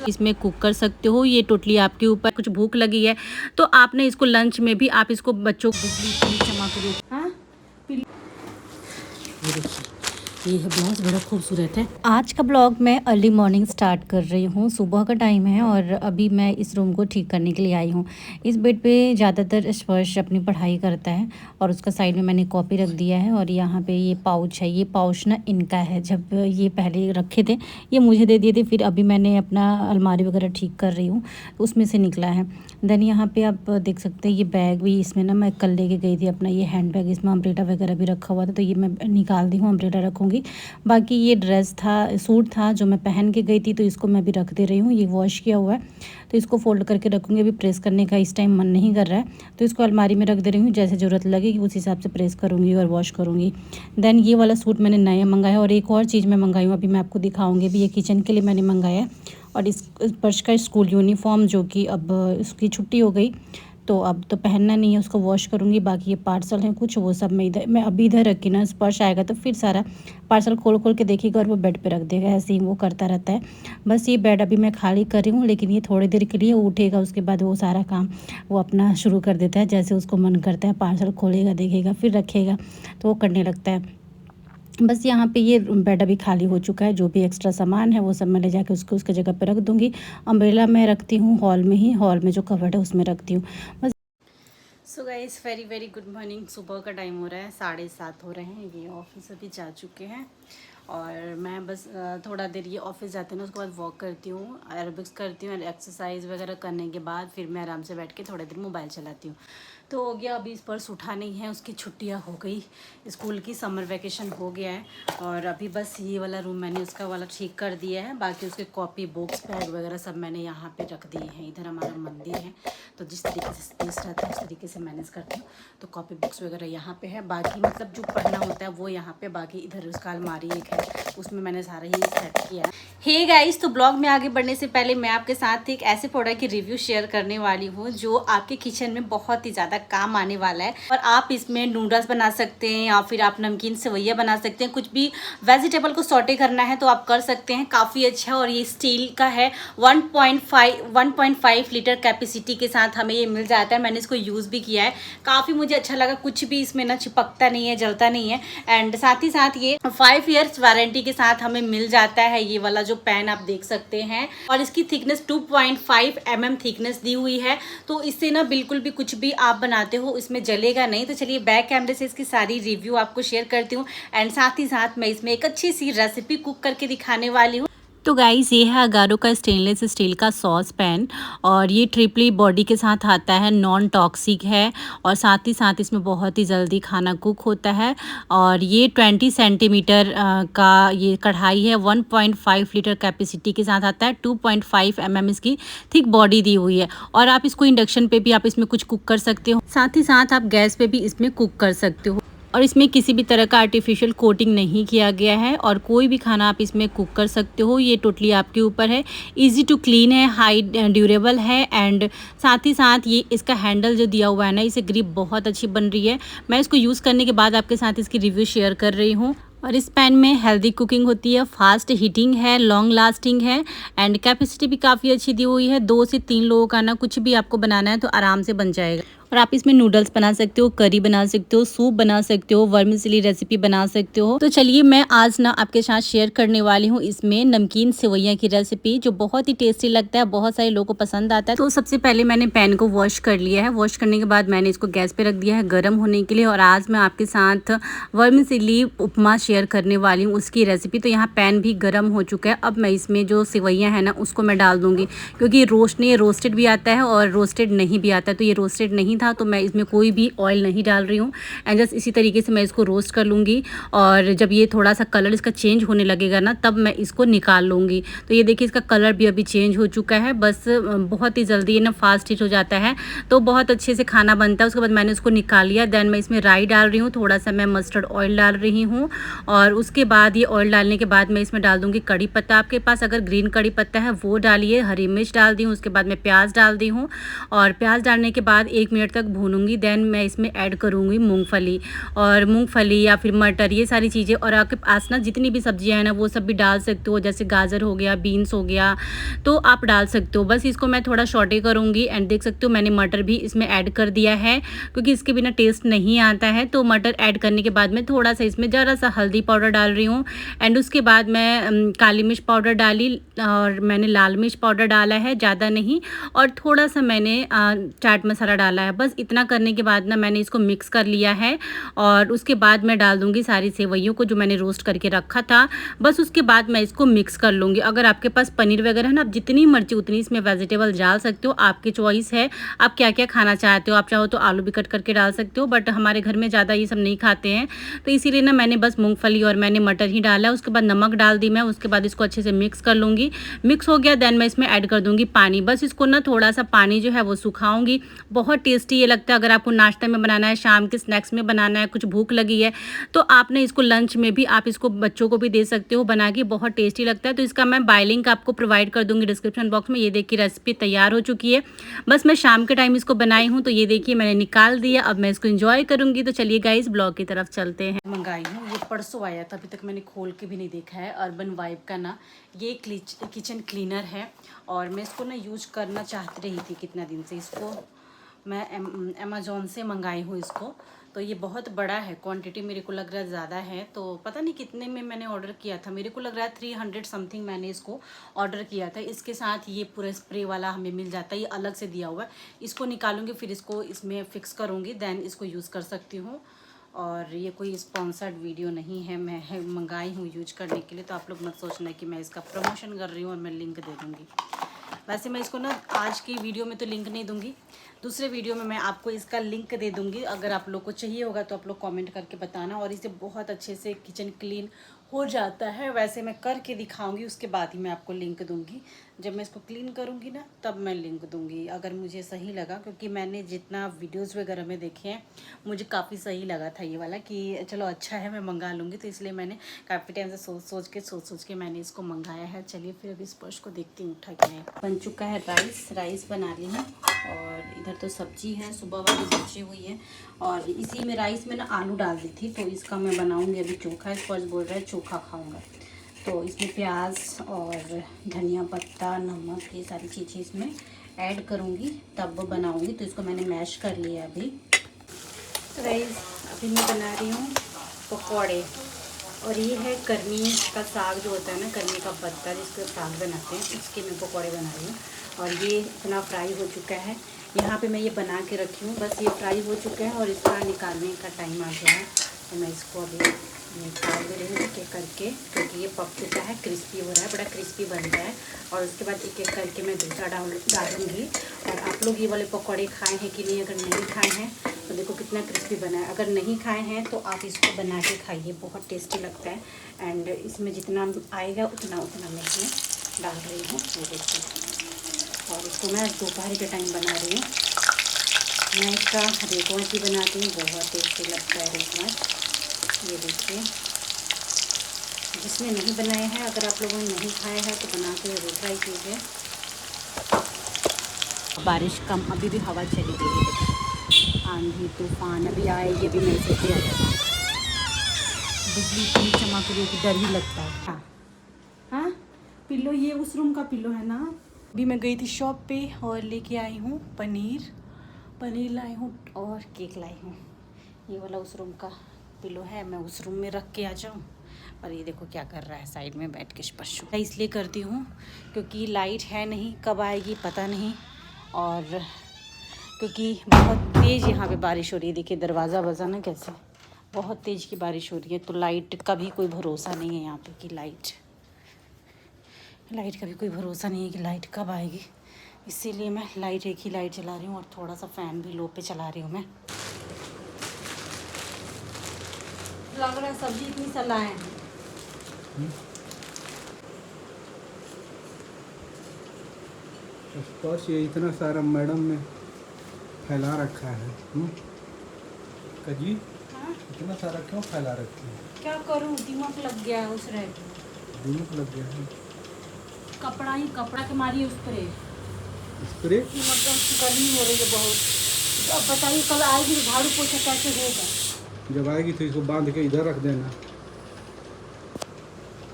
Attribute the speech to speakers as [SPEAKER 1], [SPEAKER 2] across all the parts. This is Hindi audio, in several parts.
[SPEAKER 1] इसमें कुक कर सकते हो, ये टोटली आपके ऊपर। कुछ भूख लगी है तो आपने इसको लंच में भी आप इसको बच्चों को जमा करो। हाँ, ये है ब्लाउज, बड़ा खूबसूरत है। आज का ब्लॉग मैं अर्ली मॉर्निंग स्टार्ट कर रही हूँ। सुबह का टाइम है और अभी मैं इस रूम को ठीक करने के लिए आई हूँ। इस बेड पे ज़्यादातर स्पर्श अपनी पढ़ाई करता है और उसका साइड में मैंने कॉपी रख दिया है। और यहाँ पे ये पाउच है, ये पाउच ना इनका है। जब ये पहले रखे थे ये मुझे दे दिए थे, फिर अभी मैंने अपना अलमारी वगैरह ठीक कर रही हूँ तो उसमें से निकला है। देन यहाँ पे आप देख सकते हैं ये बैग भी, इसमें ना मैं कल लेके गई थी अपना ये हैंड बैग, इसमें अम्ब्रेला वगैरह भी रखा हुआ था तो ये मैं निकाल दी हूँ, अम्ब्रेला रखूँगी। बाकी ये ड्रेस था, सूट था जो मैं पहन के गई थी तो इसको मैं भी रख दे रही हूँ। ये वॉश किया हुआ है तो इसको फोल्ड करके रखूँगी। अभी प्रेस करने का इस टाइम मन नहीं कर रहा है तो इसको अलमारी में रख दे रही हूँ। जैसे ज़रूरत लगेगी उस हिसाब से प्रेस करूँगी और वॉश करूँगी। देन ये वाला सूट मैंने नया मंगाया और एक और चीज़ मैं मंगाई हूँ, अभी मैं आपको दिखाऊँगी। भी ये किचन के लिए मैंने मंगाया है और इस पर्स का स्कूल यूनिफॉर्म जो कि अब उसकी छुट्टी हो गई तो अब तो पहनना नहीं है, उसको वॉश करूँगी। बाकी ये पार्सल हैं कुछ, वो सब मैं अभी इधर रखी ना, स्पर्श आएगा तो फिर सारा पार्सल खोल खोल के देखेगा और वो बेड पे रख देगा। ऐसे ही वो करता रहता है। बस ये बेड अभी मैं खाली कर रही हूँ, लेकिन ये थोड़ी देर के लिए उठेगा, उसके बाद वो सारा काम वो अपना शुरू कर देता है। जैसे उसको मन करता है पार्सल खोलेगा, देखेगा, फिर रखेगा तो वो करने लगता है। बस यहाँ पे ये बेड अभी खाली हो चुका है। जो भी एक्स्ट्रा सामान है वो सब मैं ले जाके उसको उसके जगह पे रख दूँगी। अम्ब्रेला मैं रखती हूँ हॉल में ही, हॉल में जो कवर्ड है उसमें रखती हूँ बस। So guys very very good morning. सुबह का टाइम हो रहा है, 7:30 हो रहे हैं। ये ऑफिस अभी जा चुके हैं और मैं बस थोड़ा देर ये ऑफिस जाते हैं ना, उसके बाद वॉक करती हूँ, एरोबिक्स करती हूँ, एक्सरसाइज वगैरह करने के बाद फिर मैं आराम से बैठ के थोड़ी देर मोबाइल चलाती हूँ। तो हो गया, अभी इस पर्स उठा नहीं है, उसकी छुट्टियाँ हो गई, स्कूल की समर वेकेशन हो गया है। और अभी बस ये वाला रूम मैंने उसका वाला ठीक कर दिया है। बाकी उसके कॉपी बुक्स बैग वगैरह सब मैंने यहाँ पे रख दिए हैं। इधर हमारा मंदिर है तो जिस तरीके से स्पेस रहता है उस तरीके से मैनेज करती हूँ। तो कॉपी बुक्स वगैरह यहाँ पे है, बाकी मतलब जो पढ़ना होता है वो यहाँ पे, बाकी इधर उसका अलमारी एक है उसमें मैंने सारा ही सेट किया है। हे गाइस, तो ब्लॉग में आगे बढ़ने से पहले मैं आपके साथ एक ऐसे प्रोडक्ट की रिव्यू शेयर करने वाली हूँ जो आपके किचन में बहुत ही ज़्यादा काम आने वाला है। और आप इसमें नूडल्स बना सकते हैं या फिर आप नमकीन सेवैया बना सकते हैं। कुछ भी वेजिटेबल को सॉटे करना है तो आप कर सकते हैं। काफ़ी अच्छा है और ये स्टील का है। 1.5 लीटर कैपेसिटी के साथ हमें ये मिल जाता है। मैंने इसको यूज़ भी किया है, काफ़ी मुझे अच्छा लगा। कुछ भी इसमें ना चिपकता नहीं है, जलता नहीं है। एंड साथ ही साथ ये 5 ईयर्स वारंटी के साथ हमें मिल जाता है। ये वाला जो पैन आप देख सकते हैं और इसकी थिकनेस 2.5 mm थिकनेस दी हुई है। तो इससे ना बिल्कुल भी कुछ भी आप बनाते हो इसमें जलेगा नहीं। तो चलिए बैक कैमरे से इसकी सारी रिव्यू आपको शेयर करती हूँ एंड साथ ही साथ मैं इसमें एक अच्छी सी रेसिपी कुक करके दिखाने वाली हूँ। तो गाइस, ये है अगारो का स्टेनलेस स्टील का सॉस पैन और ये ट्रिपली बॉडी के साथ आता है, नॉन टॉक्सिक है और साथ ही साथ इसमें बहुत ही जल्दी खाना कुक होता है। और ये 20 सेंटीमीटर का ये कढ़ाई है। 1.5 लीटर कैपेसिटी के साथ आता है। 2.5 mm इसकी थिक बॉडी दी हुई है। और आप इसको इंडक्शन पे भी आप इसमें कुछ कुक कर सकते हो, साथ ही साथ आप गैस पे भी इसमें कुक कर सकते हो। और इसमें किसी भी तरह का आर्टिफिशियल कोटिंग नहीं किया गया है और कोई भी खाना आप इसमें कुक कर सकते हो। ये टोटली आपके ऊपर है। इजी टू क्लीन है, हाई ड्यूरेबल है एंड साथ ही साथ ये इसका हैंडल जो दिया हुआ है ना, इसे ग्रिप बहुत अच्छी बन रही है। मैं इसको यूज़ करने के बाद आपके साथ इसकी रिव्यू शेयर कर रही हूँ। और इस पैन में हेल्दी कुकिंग होती है, फास्ट हीटिंग है, लॉन्ग लास्टिंग है एंड कैपेसिटी भी काफ़ी अच्छी दी हुई है। 2 से 3 लोगों का ना कुछ भी आपको बनाना है तो आराम से बन जाएगा। और आप इसमें नूडल्स बना सकते हो, करी बना सकते हो, सूप बना सकते हो, वर्मिसेली रेसिपी बना सकते हो। तो चलिए मैं आज ना आपके साथ शेयर करने वाली हूँ इसमें नमकीन सेवैया की रेसिपी जो बहुत ही टेस्टी लगता है, बहुत सारे लोगों को पसंद आता है। तो सबसे पहले मैंने पैन को वॉश कर लिया है। वॉश करने के बाद मैंने इसको गैस पे रख दिया है गर्म होने के लिए। और आज मैं आपके साथ वर्मिसेली उपमा शेयर करने वाली हूँ, उसकी रेसिपी। तो यहाँ पैन भी गर्म हो चुका है। अब मैं इसमें जो सेवैया है ना उसको मैं डाल दूँगी, क्योंकि रोस्टेड भी आता है और रोस्टेड नहीं भी आता है। तो ये रोस्टेड नहीं था तो मैं इसमें कोई भी ऑयल नहीं डाल रही हूँ एंड जस्ट इसी तरीके से मैं इसको रोस्ट कर लूँगी। और जब ये थोड़ा सा कलर इसका चेंज होने लगेगा ना तब मैं इसको निकाल लूँगी। तो ये देखिए इसका कलर भी अभी चेंज हो चुका है। बस बहुत ही जल्दी ये ना फास्ट हीट हो जाता है तो बहुत अच्छे से खाना बनता है। उसके बाद मैंने उसको निकाल लिया। देन मैं इसमें राई डाल रही हूँ, थोड़ा सा मैं मस्टर्ड ऑयल डाल रही हूँ और उसके बाद ये ऑयल डालने के बाद मैं इसमें डाल दूँगी कड़ी पत्ता। आपके पास अगर ग्रीन कड़ी पत्ता है वो डालिए, हरी मिर्च डाल दी हूँ, उसके बाद मैं प्याज डाल दी हूँ और प्याज डालने के बाद 1 मिनट मिनट तक भूनूंगी। देन मैं इसमें ऐड करूँगी मूंगफली और मूंगफली या फिर मटर, ये सारी चीज़ें। और आपके पास ना जितनी भी सब्जियाँ हैं ना वो सब भी डाल सकते हो, जैसे गाजर हो गया, बीन्स हो गया, तो आप डाल सकते हो। बस इसको मैं थोड़ा सॉटे करूँगी। एंड देख सकते हो मैंने मटर भी इसमें ऐड कर दिया है, क्योंकि इसके बिना टेस्ट नहीं आता है। तो मटर ऐड करने के बाद मैं थोड़ा सा इसमें ज़रा सा हल्दी पाउडर डाल रही हूँ। एंड उसके बाद मैं काली मिर्च पाउडर डाली और मैंने लाल मिर्च पाउडर डाला है, ज़्यादा नहीं। और थोड़ा सा मैंने चाट मसाला डाला है। बस इतना करने के बाद ना मैंने इसको मिक्स कर लिया है। और उसके बाद मैं डाल दूँगी सारी सेवइयों को जो मैंने रोस्ट करके रखा था। बस उसके बाद मैं इसको मिक्स कर लूँगी। अगर आपके पास पनीर वगैरह है ना, आप जितनी मर्जी उतनी इसमें वेजिटेबल डाल सकते हो, आपकी चॉइस है आप क्या क्या खाना चाहते हो। आप चाहो तो आलू भी कट करके डाल सकते हो, बट हमारे घर में ज़्यादा ये सब नहीं खाते हैं, तो इसीलिए ना मैंने बस मूंगफली और मैंने मटर ही डाला है। उसके बाद नमक डाल दी मैं। उसके बाद इसको अच्छे से मिक्स कर लूँगी। मिक्स हो गया, देन मैं इसमें ऐड कर दूँगी पानी। बस इसको ना थोड़ा सा पानी जो है वो सुखाऊंगी। बहुत टेस्टी ये लगता है। अगर आपको नाश्ते में बनाना है, शाम के स्नैक्स में बनाना है, कुछ भूख लगी है, तो आपने इसको लंच में भी आप इसको बच्चों को भी दे सकते हो बना के, बहुत टेस्टी लगता है। तो इसका मैं बाय लिंक आपको प्रोवाइड कर दूँगी डिस्क्रिप्शन बॉक्स में। ये देखिए रेसिपी तैयार हो चुकी है। बस मैं शाम के टाइम इसको बनाई हूँ, तो ये देखिए मैंने निकाल दिया। अब मैं इसको एंजॉय करूँगी। तो चलिए गाइस ब्लॉग की तरफ चलते हैं। मंगाई हूँ, ये परसों आया था, अभी तक मैंने खोल के भी नहीं देखा है। अर्बन वाइब का ना ये किचन क्लीनर है, और मैं इसको ना यूज करना चाहती रही थी कितना दिन से। इसको मैं अमेज़ॉन से मंगाई हूँ इसको। तो ये बहुत बड़ा है, क्वांटिटी मेरे को लग रहा है ज़्यादा है। तो पता नहीं कितने में मैंने ऑर्डर किया था, मेरे को लग रहा है 300 समथिंग मैंने इसको ऑर्डर किया था। इसके साथ ये पूरा स्प्रे वाला हमें मिल जाता है, ये अलग से दिया हुआ है। इसको निकालूंगी, फिर इसको इसमें फ़िक्स करूँगी, देन इसको यूज़ कर सकती हूँ। और ये कोई स्पॉन्सर्ड वीडियो नहीं है, मैं मंगाई हूँ यूज करने के लिए। तो आप लोग मत सोचना कि मैं इसका प्रमोशन कर रही हूँ और मैं लिंक दे दूँगी। वैसे मैं इसको ना आज की वीडियो में तो लिंक नहीं दूंगी, दूसरे वीडियो में मैं आपको इसका लिंक दे दूंगी। अगर आप लोग को चाहिए होगा तो आप लोग कमेंट करके बताना। और इसे बहुत अच्छे से किचन क्लीन हो जाता है। वैसे मैं करके दिखाऊंगी, उसके बाद ही मैं आपको लिंक दूंगी। जब मैं इसको क्लीन करूंगी ना तब मैं लिंक दूंगी, अगर मुझे सही लगा। क्योंकि मैंने जितना वीडियोस वगैरह में देखे हैं, मुझे काफ़ी सही लगा था ये वाला, कि चलो अच्छा है मैं मंगा लूँगी। तो इसलिए मैंने काफ़ी टाइम से सोच के मैंने इसको मंगाया है। चलिए फिर अभी स्पर्श को देखती हूँ उठा के। बन चुका है राइस बना ली है। और इधर तो सब्जी है, सुबह वाली बची हुई है। और इसी में राइस में ना आलू डाल दी थी, तो इसका मैं बनाऊंगी अभी चोखा। स्पर्श बोल रहा है चोखा खाऊंगा, तो इसमें प्याज और धनिया पत्ता, नमक, ये सारी चीज़ें इसमें ऐड करूंगी तब बनाऊंगी। तो इसको मैंने मैश कर लिया अभी। राइस अभी मैं बना रही हूँ पकौड़े। और ये है कर्मी का साग जो होता है ना, कर्मी का पत्ता जिसको साग बनाते हैं, उसके मैं पकौड़े बना रही हूँ। और ये इतना फ्राई हो चुका है, यहाँ पे मैं ये बना के रखी हूँ। बस ये फ्राई हो चुका है और इसका निकालने का टाइम आ गया है। तो मैं इसको अभी निकाल दे रही हूँ एक एक करके, क्योंकि ये पक चुका है, क्रिस्पी हो रहा है, बड़ा क्रिस्पी बन गया है। और उसके बाद एक एक करके मैं दूसरा डालूँगी। और आप लोग ये वाले पकौड़े खाए हैं कि नहीं? अगर नहीं खाए हैं तो देखो कितना क्रिस्पी बना है। अगर नहीं खाए हैं तो आप इसको बना के खाइए, बहुत टेस्टी लगता है। एंड इसमें जितना आएगा उतना मैं इसमें डाल रही हूँ, ये देखिए। और इसको मैं दोपहर के टाइम बना रही हूँ। मैं इसका रेगवाज भी बनाती हूँ, बहुत टेस्टी लगता है रेगवाज। ये देखिए, जिसने नहीं बनाए हैं, अगर आप लोगों ने नहीं खाया है तो बना के ज़रूर ट्राई कीजिए। बारिश कम, अभी भी हवा चली गई है, आंधी तूफान अभी आए, ये भी मैसेज दिया था। बिजली इतनी चमक रही है कि डर ही लगता है। हाँ हाँ, पिल्लो ये उस रूम का पिल्लो है ना। अभी मैं गई थी शॉप पे और लेके आई हूँ पनीर लाई हूँ और केक लाई हूँ। ये वाला उस रूम का पिलो है, मैं उस रूम में रख के आ जाऊँ। और ये देखो क्या कर रहा है साइड में बैठ के स्पर्शु। इसलिए करती हूँ क्योंकि लाइट है नहीं, कब आएगी पता नहीं। और क्योंकि बहुत तेज़ यहाँ पे बारिश हो रही है, देखिए दरवाज़ा बजा ना कैसे, बहुत तेज़ की बारिश हो रही है। तो लाइट का भी कोई भरोसा नहीं है यहाँ पे कि लाइट का भी कोई भरोसा नहीं है कि लाइट कब आएगी। इसीलिए मैं एक ही लाइट चला रही हूँ और थोड़ा सा फ़ैन भी लो पे चला रही हूँ मैं। लग रहा है सब्जी इतनी सलाह है।
[SPEAKER 2] स्पर्श ये इतना सारा मैडम ने फैला रखा है। कजी इतना सारा क्यों फैला रखी है?
[SPEAKER 1] क्या करूँ, दिमाग लग गया है उस रेड।
[SPEAKER 2] दिमाग लग गया है,
[SPEAKER 1] कपड़ा के मारी उस पर
[SPEAKER 2] स्प्रे।
[SPEAKER 1] मतलब गर्मी हो रही है बहुत। तो अब बताइए कल आएगी तो झाड़ू पोछा कैसे होगा।
[SPEAKER 2] जब आएगी तो इसको बांध के इधर रख देना,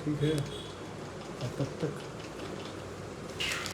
[SPEAKER 2] ठीक है। और तब तक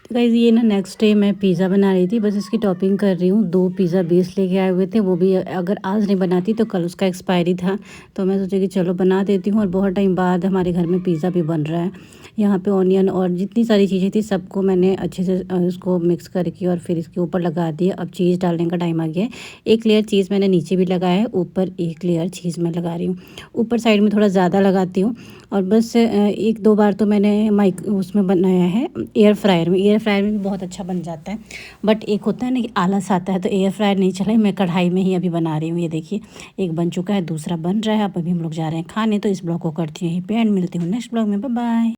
[SPEAKER 1] तो गाइस ये ना नेक्स्ट डे मैं पिज़्ज़ा बना रही थी, बस इसकी टॉपिंग कर रही हूँ। 2 पिज़्ज़ा बेस लेके आए हुए थे, वो भी अगर आज नहीं बनाती तो कल उसका एक्सपायरी था, तो मैं सोची कि चलो बना देती हूँ। और बहुत टाइम बाद हमारे घर में पिज़्ज़ा भी बन रहा है। यहाँ पे ऑनियन और जितनी सारी चीज़ें थी सबको मैंने अच्छे से उसको मिक्स करके और फिर इसके ऊपर लगा दिया। अब चीज़ डालने का टाइम आ गया है। एक लेयर चीज़ मैंने नीचे भी लगाया है, ऊपर एक लेयर चीज़ मैं लगा रही हूँ। ऊपर साइड में थोड़ा ज़्यादा लगाती हूँ। और बस 1-2 बार तो मैंने माइक उसमें बनाया है एयर फ्रायर में। एयर फ्रायर में भी बहुत अच्छा बन जाता है, बट एक होता है ना कि आलस आता है, तो एयर फ्रायर नहीं चला, मैं कढ़ाई में ही अभी बना रही हूँ। ये देखिए एक बन चुका है, दूसरा बन रहा है। अब अभी हम लोग जा रहे हैं खाने। तो इस ब्लॉग को करती हूँ यहीं पे एंड, मिलती हूँ नेक्स्ट ब्लॉग में। Bye bye.